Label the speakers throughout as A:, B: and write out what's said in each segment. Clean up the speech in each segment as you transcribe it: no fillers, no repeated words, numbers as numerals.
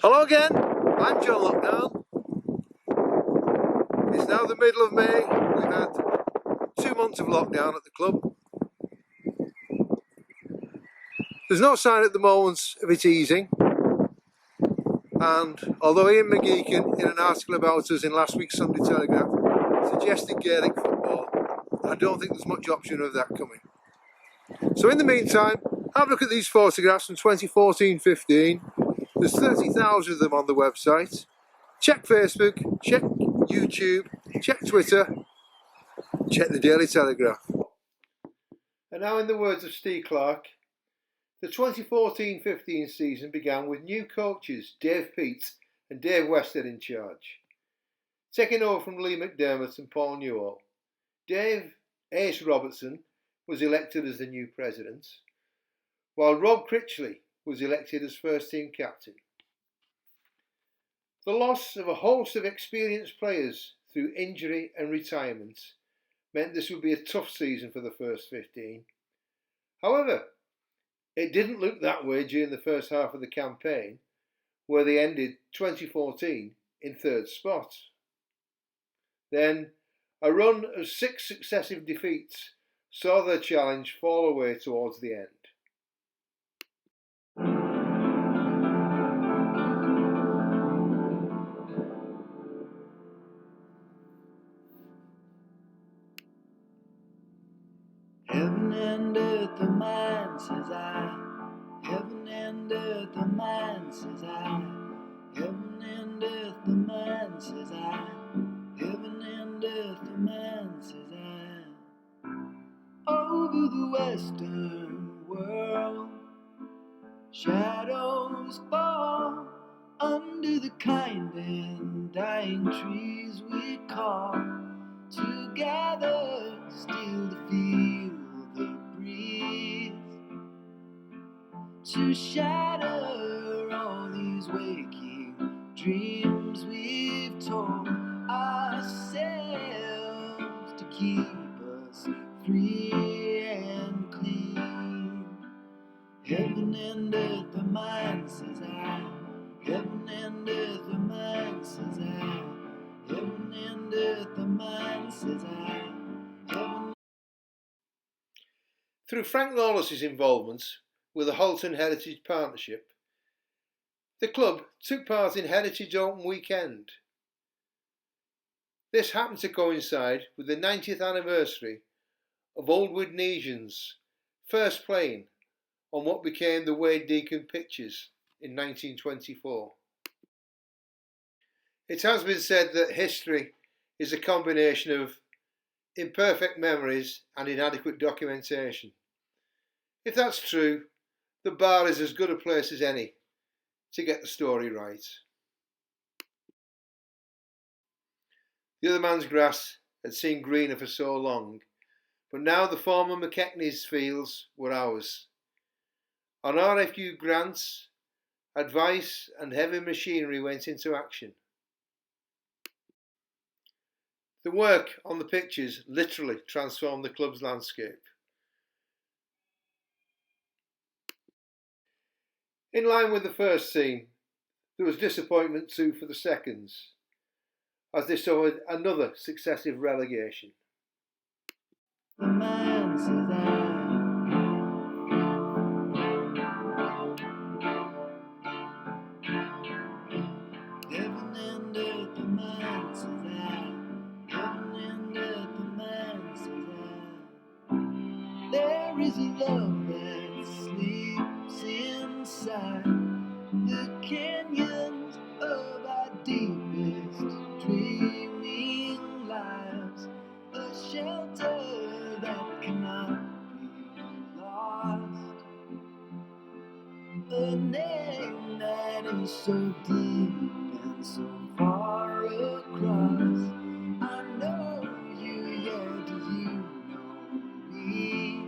A: Hello again, I'm John Lockdown. It's now the middle of May. We've had 2 months of lockdown at the club. There's no sign at the moment of it easing, and although Ian McGeechan, in an article about us in last week's Sunday Telegraph, suggested Gaelic football, I don't think there's much option of that coming. So in the meantime, have a look at these photographs from 2014-15. There's 30,000 of them on the website. Check Facebook, check YouTube, check Twitter, check the Daily Telegraph. And now, in the words of Steve Clark, the 2014-15 season began with new coaches Dave Pics and Dave Westhead in charge. Taking over from Lee McDermott and Paul Newell, Dave Ace Robertson was elected as the new president, while Rob Critchley was elected as first team captain. The loss of a host of experienced players through injury and retirement meant this would be a tough season for the first 15. However, it didn't look that way during the first half of the campaign, where they ended 2014 in third spot. Then, a run of 6 successive defeats saw their challenge fall away towards the end.
B: Heaven and earth are mine, says I. Heaven and earth are mine, says I. Heaven and earth are mine, says I. Heaven and earth are mine, says I. Over the western world, shadows fall. Under the kind and dying trees we call together, still to feel the breeze, to shatter all these waking dreams we've told ourselves to keep us free and clean. Heaven and earth are mine, says I. Heaven and earth are mine, says I. Heaven and earth are mine, says I. Heaven.
A: Through Frank Lawless's involvement with the Halton Heritage Partnership, the club took part in Heritage Open Weekend. This happened to coincide with the 90th anniversary of Old Widnesians first playing on what became the Wade Deacon pitches in 1924. It has been said that history is a combination of imperfect memories and inadequate documentation. If that's true, the bar is as good a place as any to get the story right. The other man's grass had seen greener for so long, but now the former McKechnie's fields were ours. On RFU grants, advice and heavy machinery went into action. The work on the pitches literally transformed the club's landscape. In line with the first team, there was disappointment too for the seconds, as they suffered another successive relegation.
B: The man says I. Heaven and earth, the man says I. Heaven and earth, the man says I. There is a love that sleeps inside the canyons of our deepest dreaming lives, a shelter that cannot be lost, a name that is so deep and so far across. I know you, yeah, do you know me?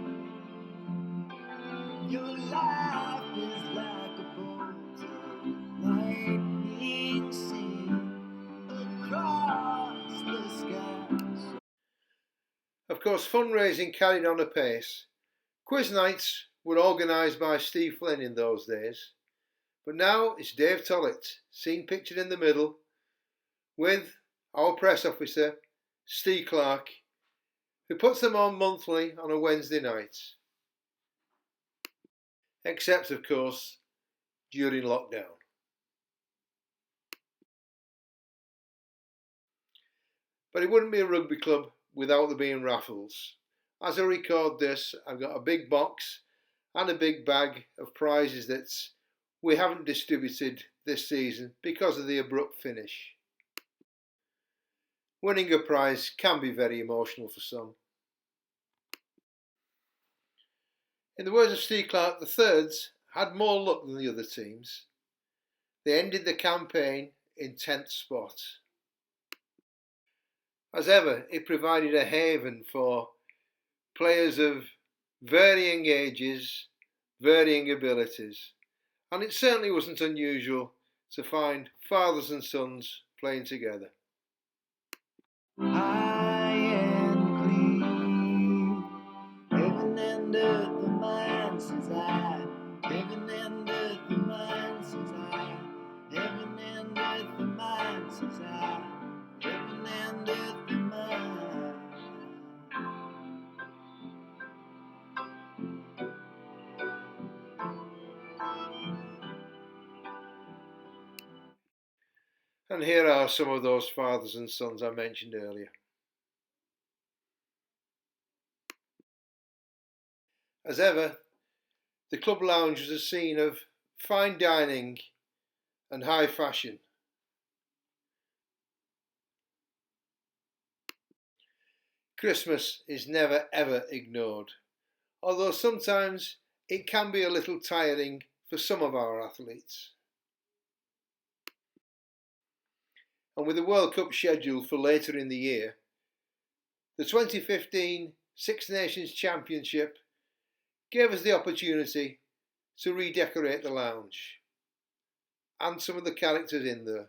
B: Your life is like a bolt of lightning seen across the sky.
A: Of course, fundraising carried on apace. Quiz nights were organised by Steve Flynn in those days. But now it's Dave Tollett, seen pictured in the middle, with our press officer, Steve Clark, who puts them on monthly on a Wednesday night. Except, of course, during lockdown. But it wouldn't be a rugby club without there being raffles. As I record this, I've got a big box and a big bag of prizes that we haven't distributed this season because of the abrupt finish. Winning a prize can be very emotional for some. In the words of Steve Clark, the thirds had more luck than the other teams. They ended the campaign in 10th spot. As ever, it provided a haven for players of varying ages, varying abilities, and it certainly wasn't unusual to find fathers and sons playing together.
B: High and clean, heaven and earth, the mind says I. Heaven and earth, the mind says I. Heaven and earth, the mind says I. Heaven and earth, the mind.
A: And here are some of those fathers and sons I mentioned earlier. As ever, the club lounge was a scene of fine dining and high fashion. Christmas is never ever ignored, although sometimes it can be a little tiring for some of our athletes. And with the World Cup scheduled for later in the year, the 2015 Six Nations Championship gave us the opportunity to redecorate the lounge and some of the characters in there.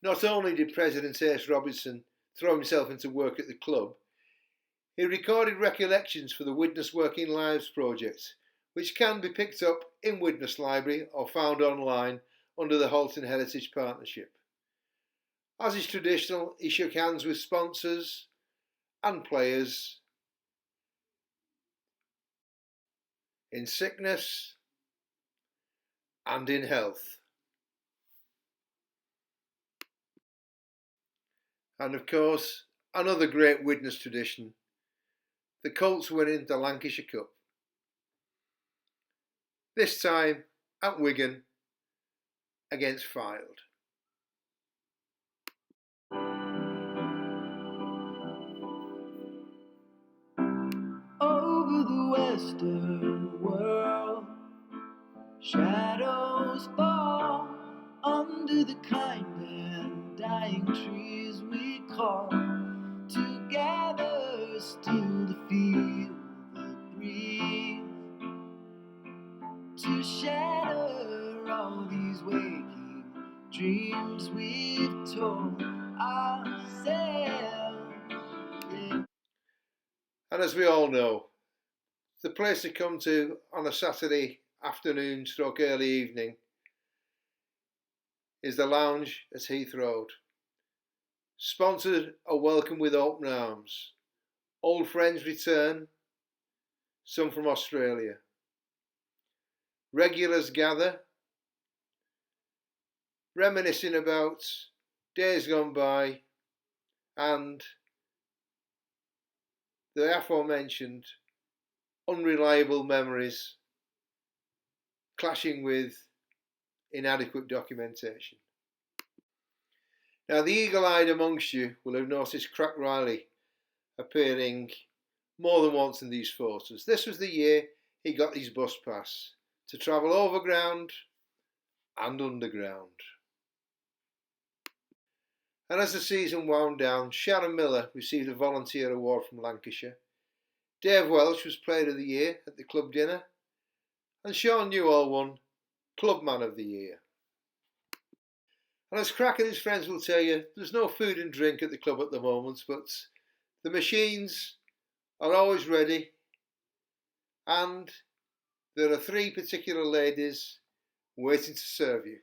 A: Not only did President Ace Robinson throw himself into work at the club, he recorded recollections for the Widnes Working Lives project, which can be picked up in Widnes Library or found online under the Halton Heritage Partnership. As is traditional, he shook hands with sponsors and players in sickness and in health. And of course, another great Widnes tradition, the Colts winning the Lancashire Cup. This time at Wigan against Fylde.
B: Over the western world, shadows fall under the kind and dying trees we call to gather still to feel the breeze, to shatter all these waking dreams we've told ourselves.
A: And as we all know, the place to come to on a Saturday afternoon / early evening is the lounge at Heath Road. Sponsored are welcome with open arms. Old friends return, some from Australia. Regulars gather, reminiscing about days gone by and the aforementioned unreliable memories clashing with inadequate documentation. Now, the eagle-eyed amongst you will have noticed Crack Riley appearing more than once in these photos. This was the year he got his bus pass to travel overground and underground. And as the season wound down, Sharon Miller received a volunteer award from Lancashire. Dave Welch was Player of the Year at the club dinner, and Sean Newall won Clubman of the Year. And as Crack and his friends will tell you, there's no food and drink at the club at the moment, but the machines are always ready, and there are 3 particular ladies waiting to serve you.